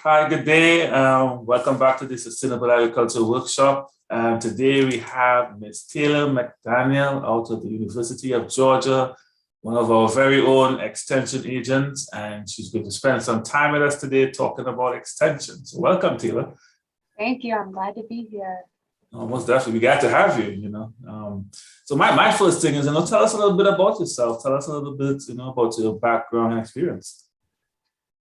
Hi, good day. Welcome back to the Sustainable Agriculture Workshop. Today we have Ms. Taylor McDaniel out of the University of Georgia, one of our very own extension agents, and she's going to spend some time with us today talking about extension. So welcome, Taylor. Thank you. I'm glad to be here. Most definitely, we got to have you. So my first thing is, tell us a little bit about yourself. Tell us a little bit, about your background and experience.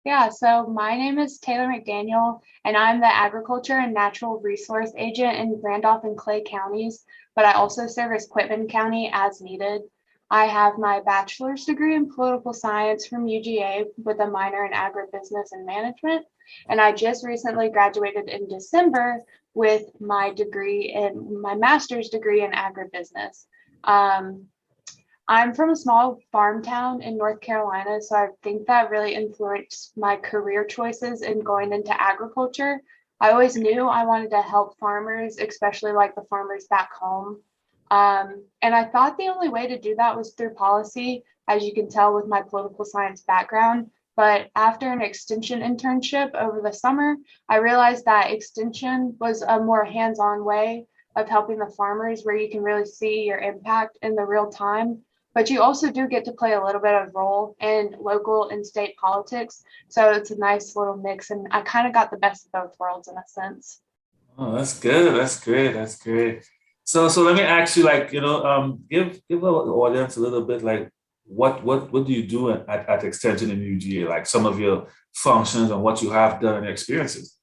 Yeah, so my name is Taylor McDaniel, and I'm the Agriculture and Natural Resource Agent in Randolph and Clay counties, but I also service Quitman County as needed. I have my bachelor's degree in political science from UGA with a minor in agribusiness and management, and I just recently graduated in December with my master's degree in agribusiness. I'm from a small farm town in North Carolina, so I think that really influenced my career choices in going into agriculture. I always knew I wanted to help farmers, especially like the farmers back home. And I thought the only way to do that was through policy, as you can tell with my political science background. But after an extension internship over the summer, I realized that extension was a more hands-on way of helping the farmers where you can really see your impact in the real time. But you also do get to play a little bit of role in local and state politics. So it's a nice little mix. And I kind of got the best of both worlds in a sense. Oh, that's good. That's great. That's great. So let me ask you, give our audience a little bit, like, what do you do at Extension in UGA, like some of your functions and what you have done and your experiences?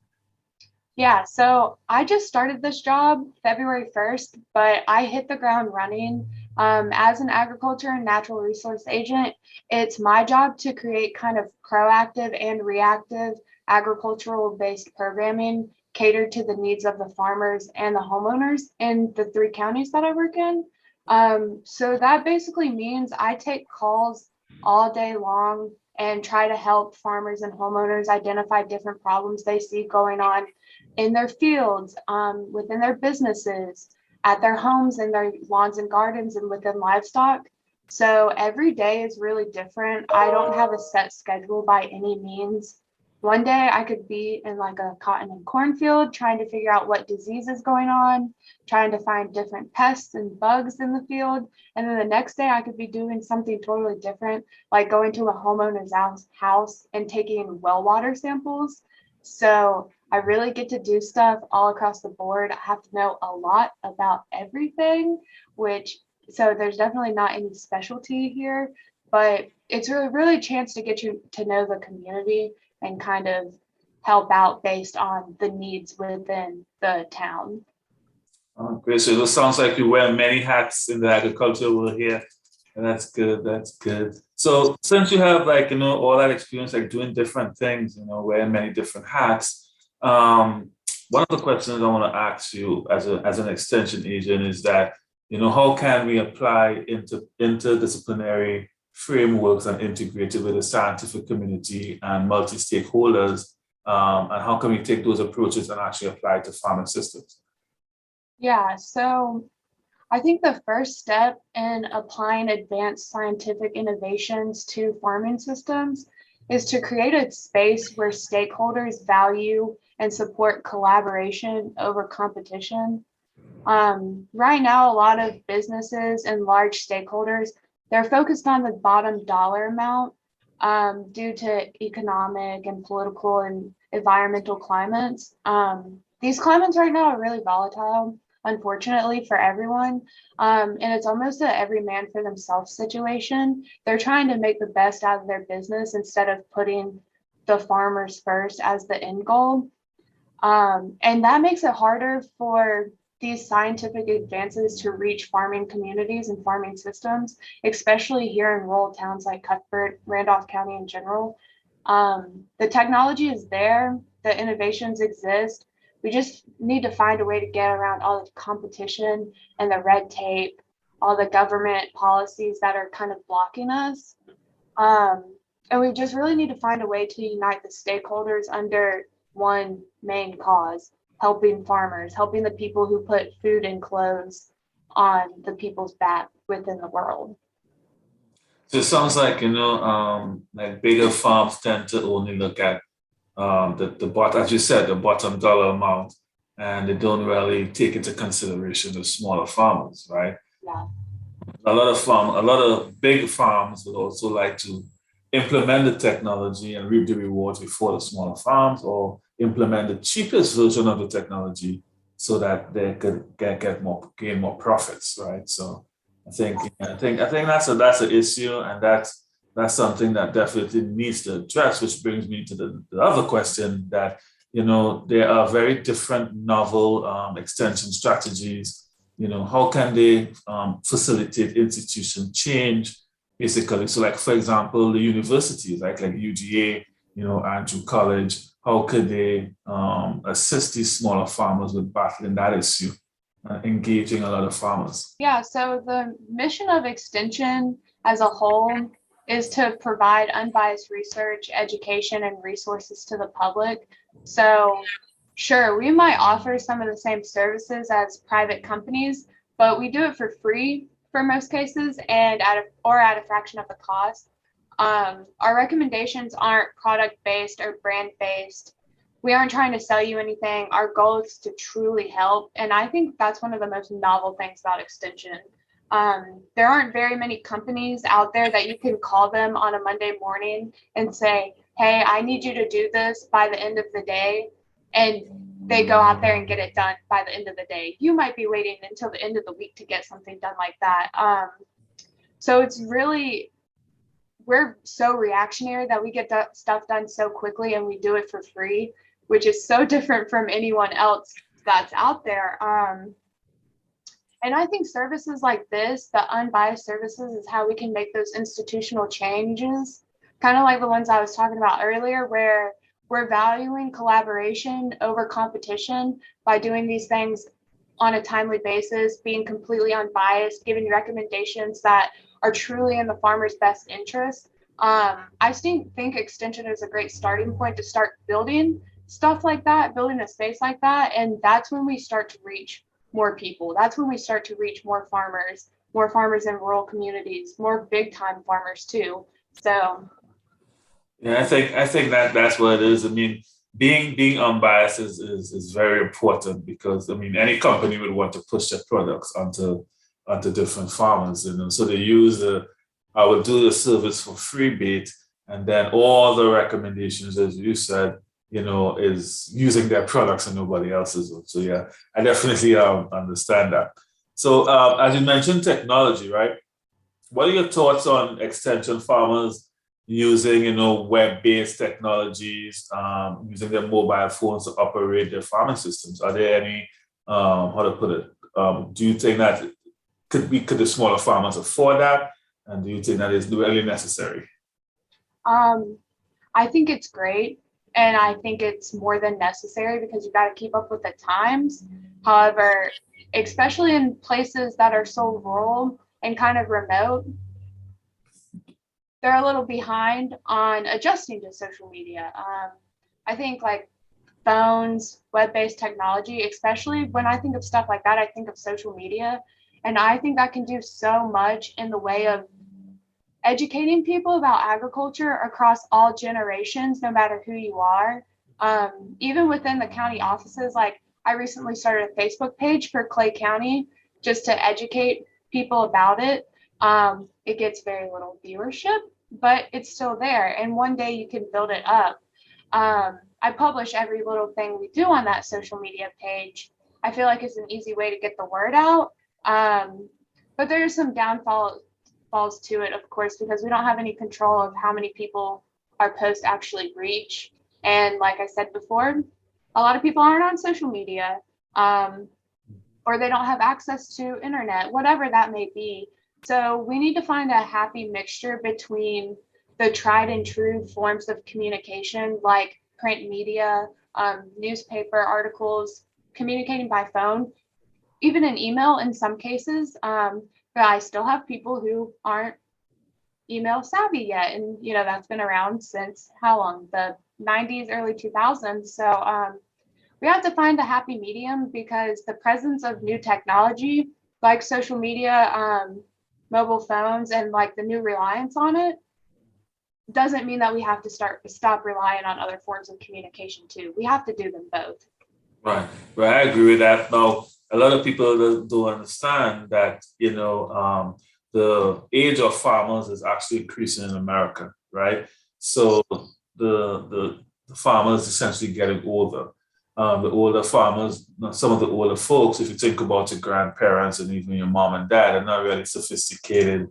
Yeah, so I just started this job February 1st, but I hit the ground running. As an agriculture and natural resource agent, it's my job to create kind of proactive and reactive agricultural based programming catered to the needs of the farmers and the homeowners in the 3 counties that I work in. So that basically means I take calls all day long and try to help farmers and homeowners identify different problems they see going on in their fields, within their businesses, at their homes, in their lawns and gardens, and within livestock. So every day is really different. I don't have a set schedule by any means. One day I could be in like a cotton and cornfield trying to figure out what disease is going on, trying to find different pests and bugs in the field. And then the next day I could be doing something totally different, like going to a homeowner's house and taking well water samples. So I really get to do stuff all across the board. I have to know a lot about everything, so there's definitely not any specialty here, but it's really a chance to get you to know the community and kind of help out based on the needs within the town. Oh, great. So it sounds like you wear many hats in the agriculture world here. And that's good. That's good. So since you have all that experience, like doing different things, wearing many different hats, one of the questions I want to ask you as an extension agent is that, how can we apply interdisciplinary frameworks and integrate it with the scientific community and multi-stakeholders, and how can we take those approaches and actually apply it to farming systems? Yeah, so I think the first step in applying advanced scientific innovations to farming systems is to create a space where stakeholders value and support collaboration over competition. Right now, a lot of businesses and large stakeholders, they're focused on the bottom dollar amount due to economic and political and environmental climates. These climates right now are really volatile, unfortunately for everyone. And it's almost a every man for themselves situation. They're trying to make the best out of their business instead of putting the farmers first as the end goal. And that makes it harder for these scientific advances to reach farming communities and farming systems, especially here in rural towns like Cuthbert, Randolph County in general. The technology is there, the innovations exist. We just need to find a way to get around all the competition and the red tape, all the government policies that are kind of blocking us. And we just really need to find a way to unite the stakeholders under one main cause, helping farmers, helping the people who put food and clothes on the people's back within the world. So it sounds like, like bigger farms tend to only look at as you said, the bottom dollar amount, and they don't really take into consideration the smaller farmers, right? Yeah. A lot of big farms would also like to implement the technology and reap the rewards before the smaller farms, or implement the cheapest version of the technology so that they could gain more profits, right? So I think that's an issue, and that's something that definitely needs to address, which brings me to the other question that there are very different novel extension strategies. How can they facilitate institution change, basically? So, like for example, the universities, like UGA, Andrew College, how could they assist these smaller farmers with battling that issue, engaging a lot of farmers? Yeah, so the mission of Extension as a whole is to provide unbiased research, education, and resources to the public. So, sure, we might offer some of the same services as private companies, but we do it for free for most cases and at a fraction of the cost. Our recommendations aren't product based or brand based. We aren't trying to sell you anything. Our goal is to truly help. And I think that's one of the most novel things about Extension. There aren't very many companies out there that you can call them on a Monday morning and say, hey, I need you to do this by the end of the day. And they go out there and get it done by the end of the day. You might be waiting until the end of the week to get something done like that. So it's really, we're so reactionary that we get stuff done so quickly and we do it for free, which is so different from anyone else that's out there. And I think services like this, the unbiased services, is how we can make those institutional changes, kind of like the ones I was talking about earlier, where we're valuing collaboration over competition by doing these things on a timely basis, being completely unbiased, giving recommendations that are truly in the farmer's best interest. I think Extension is a great starting point to start building stuff like that, building a space like that. And that's when we start to reach more people. That's when we start to reach more farmers in rural communities, more big time farmers too. So Yeah, I think that's what it is. I mean, being unbiased is very important, because I mean any company would want to push their products onto different farmers, so they use the I will do the service for free bait, and then all the recommendations, as you said, is using their products and nobody else's. So yeah, I definitely understand that. So as you mentioned, technology, right? What are your thoughts on extension farmers using, web-based technologies, using their mobile phones to operate their farming systems? Are there any, how to put it? Do you think that could the smaller farmers afford that? And do you think that is really necessary? um, I think it's great. And I think it's more than necessary because you got to keep up with the times. However, especially in places that are so rural and kind of remote, they're a little behind on adjusting to social media. I think like phones, web-based technology, especially when I think of stuff like that, I think of social media. And I think that can do so much in the way of educating people about agriculture across all generations, no matter who you are. Even within the county offices, like I recently started a Facebook page for Clay County just to educate people about it. It gets very little viewership, but it's still there. And one day you can build it up. I publish every little thing we do on that social media page. I feel like it's an easy way to get the word out. But there's some downfalls to it, of course, because we don't have any control of how many people our posts actually reach. And like I said before, a lot of people aren't on social media, or they don't have access to internet, whatever that may be. So we need to find a happy mixture between the tried and true forms of communication, like print media, newspaper articles, communicating by phone, even an email in some cases. But I still have people who aren't email savvy yet. And, that's been around since how long? The 90s, early 2000s. So we have to find a happy medium because the presence of new technology like social media, mobile phones, and like the new reliance on it doesn't mean that we have to stop relying on other forms of communication too. We have to do them both. Right. Well, I agree with that. Now, a lot of people don't understand that, the age of farmers is actually increasing in America, right? So the farmers essentially getting older. The older farmers, some of the older folks, if you think about your grandparents and even your mom and dad, are not really sophisticated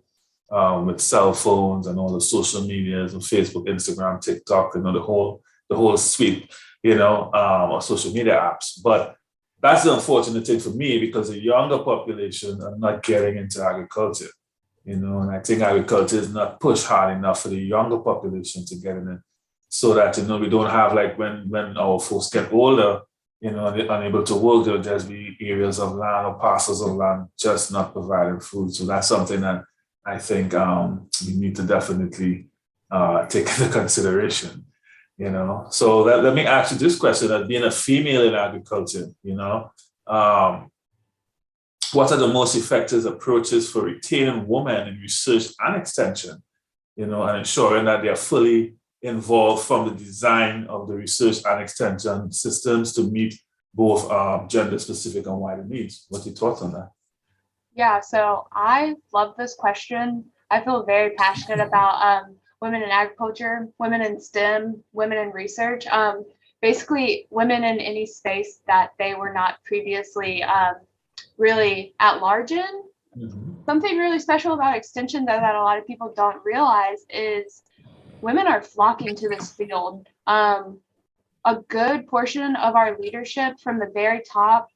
with cell phones and all the social medias and Facebook, Instagram, TikTok, the whole suite, of social media apps. But that's the unfortunate thing for me because the younger population are not getting into agriculture, and I think agriculture is not pushed hard enough for the younger population to get in it, so that we don't have like when our folks get older, and they're unable to work, there'll just be areas of land or parcels of land just not providing food. So that's something that I think we need to definitely take into consideration. So let me ask you this question: as being a female in agriculture, what are the most effective approaches for retaining women in research and extension, and ensuring that they are fully involved from the design of the research and extension systems to meet both gender specific and wider needs? What's your thoughts on that? Yeah, so I love this question. I feel very passionate about women in agriculture, women in STEM, women in research, basically women in any space that they were not previously really at large in. Mhm. Something really special about extension, though, that a lot of people don't realize is women are flocking to this field. A good portion of our leadership from the very top,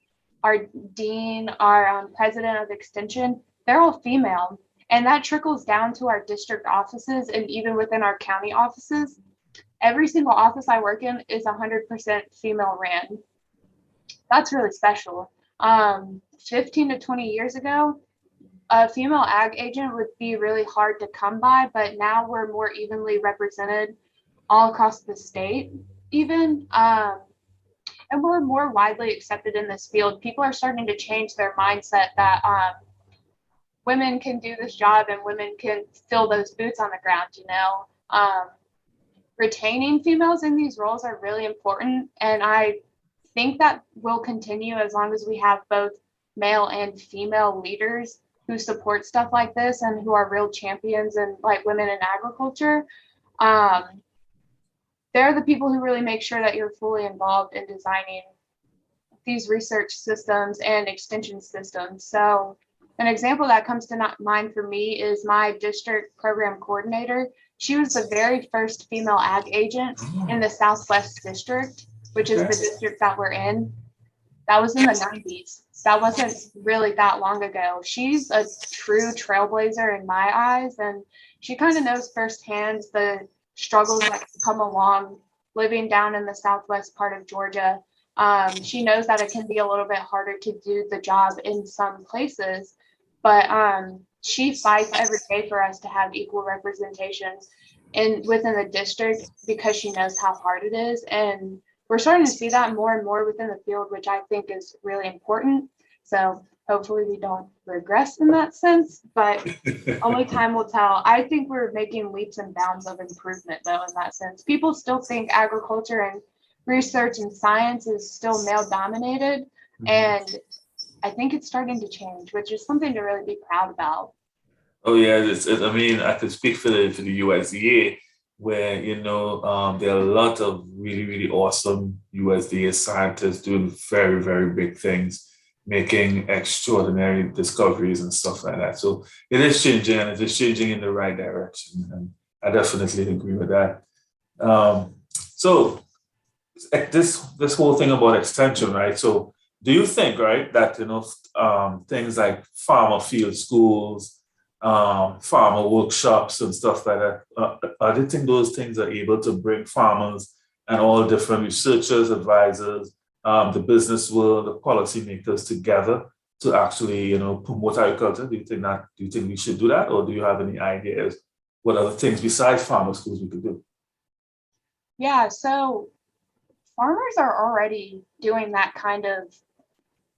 our dean, our president of extension, they're all female. And that trickles down to our district offices and even within our county offices. Every single office I work in is 100% female ran. That's really special. 15 to 20 years ago, a female ag agent would be really hard to come by, but now we're more evenly represented all across the state, even. And we're more widely accepted in this field. People are starting to change their mindset that women can do this job and women can fill those boots on the ground. Retaining females in these roles are really important. And I think that will continue as long as we have both male and female leaders who support stuff like this and who are real champions and like women in agriculture. Um, they're the people who really make sure that you're fully involved in designing these research systems and extension systems. So an example that comes to mind for me is my district program coordinator. She was the very first female ag agent in the Southwest District, which is Okay. the district that we're in. That was in the 90s. That wasn't really that long ago. She's a true trailblazer in my eyes, and she kind of knows firsthand the struggles that come along living down in the southwest part of Georgia. She knows that it can be a little bit harder to do the job in some places, but she fights every day for us to have equal representation within the district because she knows how hard it is. And we're starting to see that more and more within the field, which I think is really important. So hopefully we don't regress in that sense, but only time will tell. I think we're making leaps and bounds of improvement, though, in that sense. People still think agriculture and research and science is still male dominated. And I think it's starting to change, which is something to really be proud about. Oh yeah, I mean, I could speak for the USDA, where there are a lot of really really awesome USDA scientists doing very very big things, making extraordinary discoveries and stuff like that. So it is changing, and it is changing in the right direction, and I definitely agree with that. So this whole thing about extension, right? So do you think, right, that things like farmer field schools, farmer workshops and stuff like that, do you think those things are able to bring farmers and all different researchers, advisors, the business world, the policymakers together to actually promote agriculture? Do you think we should do that, or do you have any ideas what other things besides farmer schools we could do? Yeah, so farmers are already doing that kind of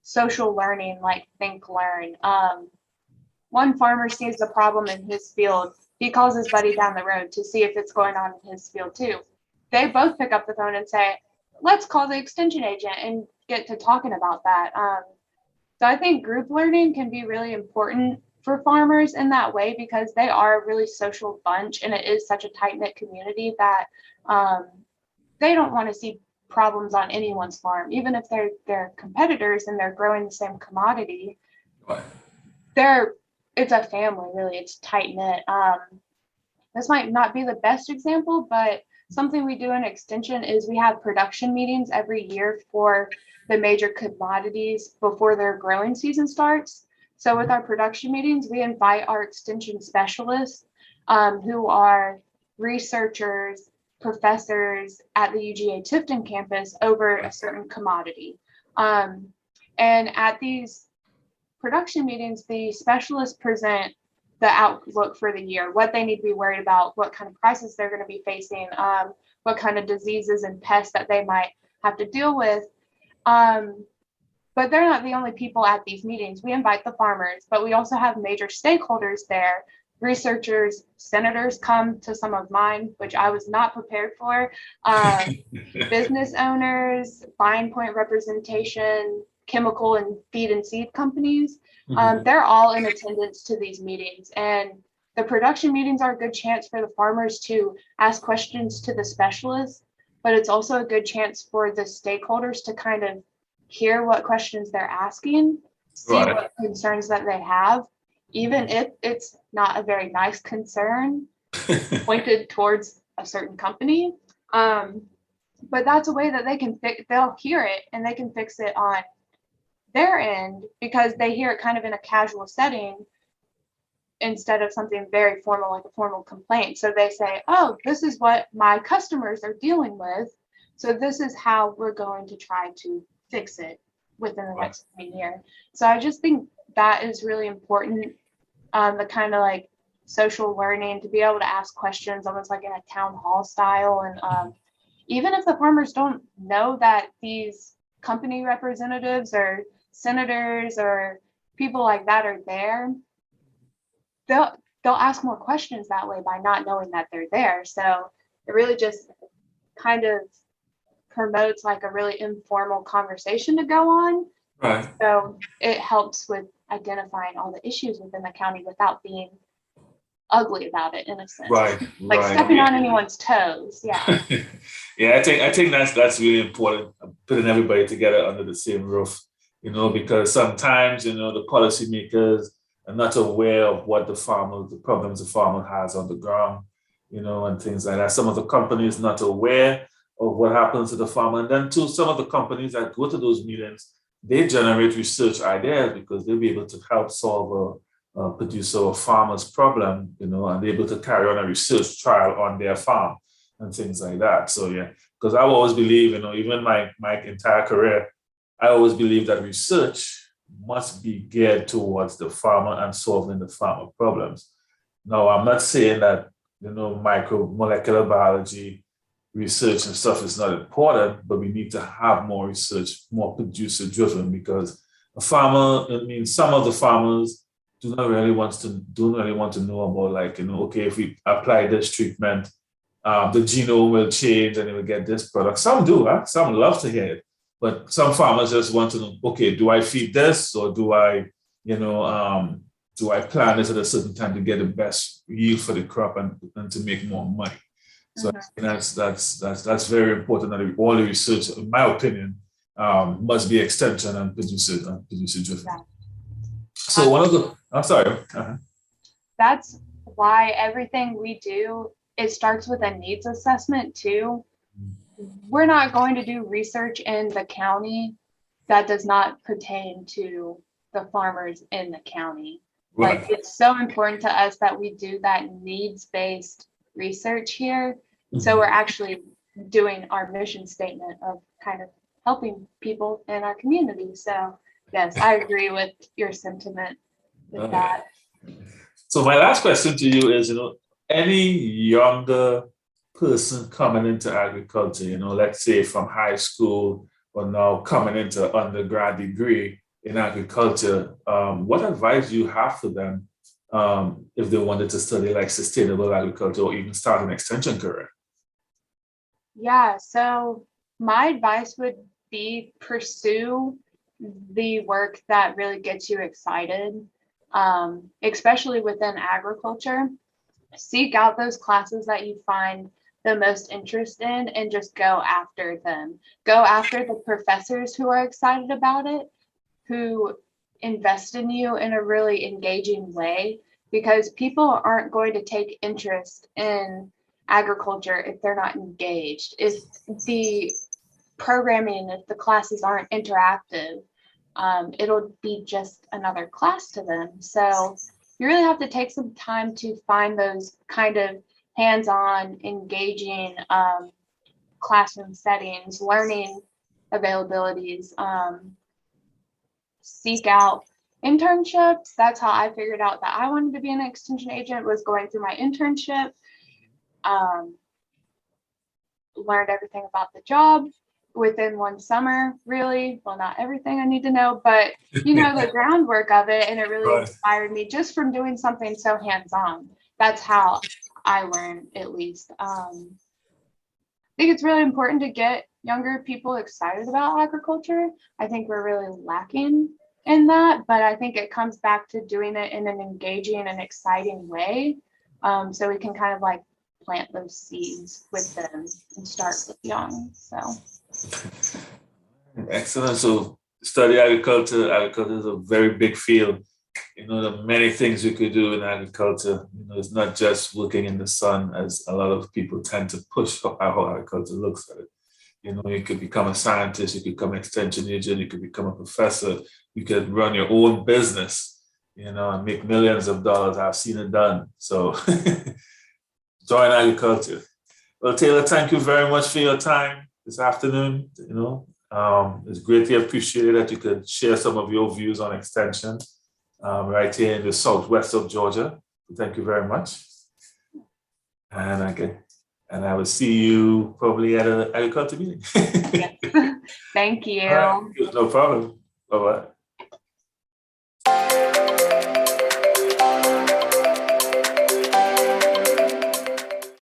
social learning, like think learn. One farmer sees the problem in his field. he calls his buddy down the road to see if it's going on in his field too. They both pick up the phone and say, let's call the extension agent and get to talking about that. So I think group learning can be really important for farmers in that way, because they are a really social bunch, and it is such a tight-knit community that they don't want to see problems on anyone's farm, even if they're competitors and they're growing the same commodity. Right. It's a family, really. It's tight-knit. This might not be the best example, but something we do in extension is we have production meetings every year for the major commodities before their growing season starts. So with our production meetings, we invite our extension specialists, who are researchers, professors at the UGA Tifton campus over a certain commodity. And at these production meetings, the specialists present the outlook for the year, what they need to be worried about, what kind of crisis they're going to be facing, what kind of diseases and pests that they might have to deal with. But they're not the only people at these meetings. We invite the farmers, but we also have major stakeholders there. Researchers, senators come to some of mine, which I was not prepared for. Business owners, fine point representation, chemical and feed and seed companies. They're all in attendance to these meetings. And the production meetings are a good chance for the farmers to ask questions to the specialists, but it's also a good chance for the stakeholders to kind of hear what questions they're asking, see what concerns that they have, even if it's not a very nice concern pointed towards a certain company. But that's a way that they'll hear it and they can fix it on their end, because they hear it kind of in a casual setting instead of something very formal, like a formal complaint. So they say, oh, this is what my customers are dealing with, so this is how we're going to try to fix it within the next year. So I just think that is really important, the kind of like social learning, to be able to ask questions almost like in a town hall style. And even if the farmers don't know that these company representatives or senators or people like that are there, they'll ask more questions that way by not knowing that they're there. So it really just kind of promotes like a really informal conversation to go on. Right. So it helps with identifying all the issues within the county without being ugly about it, in a sense. Right. Like stepping on anyone's toes. Yeah. Yeah, I think that's really important, putting everybody together under the same roof, because sometimes, the policymakers are not aware of what the problems the farmer has on the ground, and things like that. Some of the companies not aware of what happens to the farmer. And then too, some of the companies that go to those meetings, they generate research ideas because they'll be able to help solve a producer or farmer's problem, and they're able to carry on a research trial on their farm and things like that. So yeah, because I always believe, even my entire career, I always believe that research must be geared towards the farmer and solving the farmer problems. Now, I'm not saying that, micromolecular biology research and stuff is not important, but we need to have more research, more producer driven, because some of the farmers don't really want to know about, like, okay, if we apply this treatment, the genome will change and it will get this product. Some do, some love to hear it, but some farmers just want to know, okay, do I feed this, or do I plant this at a certain time to get the best yield for the crop and to make more money? So that's very important, that all the research, in my opinion, must be extension and producer driven. Yeah. So I'm sorry. That's why everything we do, it starts with a needs assessment too. We're not going to do research in the county that does not pertain to the farmers in the county. Right. Like, it's so important to us that we do that needs-based research here. So we're actually doing our mission statement of kind of helping people in our community. So yes, I agree with your sentiment with that. So my last question to you is, any younger person coming into agriculture, let's say from high school or now coming into undergrad degree in agriculture, what advice do you have for them if they wanted to study like sustainable agriculture or even start an extension career? Yeah, so my advice would be pursue the work that really gets you excited, especially within agriculture. Seek out those classes that you find the most interest in and just go after them. Go after the professors who are excited about it, who invest in you in a really engaging way, because people aren't going to take interest in agriculture if they're not engaged. If the programming, if the classes aren't interactive, it'll be just another class to them. So you really have to take some time to find those kind of hands-on, engaging classroom settings, learning availabilities. Seek out internships. That's how I figured out that I wanted to be an extension agent, was going through my internship. Learned everything about the job within one summer, really. Well, not everything I need to know, but the groundwork of it. And it really Right. inspired me just from doing something so hands-on. That's how I learned, at least. I think it's really important to get younger people excited about agriculture. I think we're really lacking in that, but I think it comes back to doing it in an engaging and exciting way. So we can kind of like plant those seeds with them and start with young. So Excellent. So study agriculture. Agriculture is a very big field. There are many things you could do in agriculture. It's not just working in the sun, as a lot of people tend to push how agriculture looks at it. You could become a scientist, you could become an extension agent, you could become a professor, you could run your own business, and make millions of dollars. I've seen it done. So join agriculture. Well, Taylor, thank you very much for your time this afternoon. It's greatly appreciated that you could share some of your views on extension right here in the southwest of Georgia. Thank you very much. And I will see you probably at an agriculture meeting. thank you. All right. No problem. Bye-bye.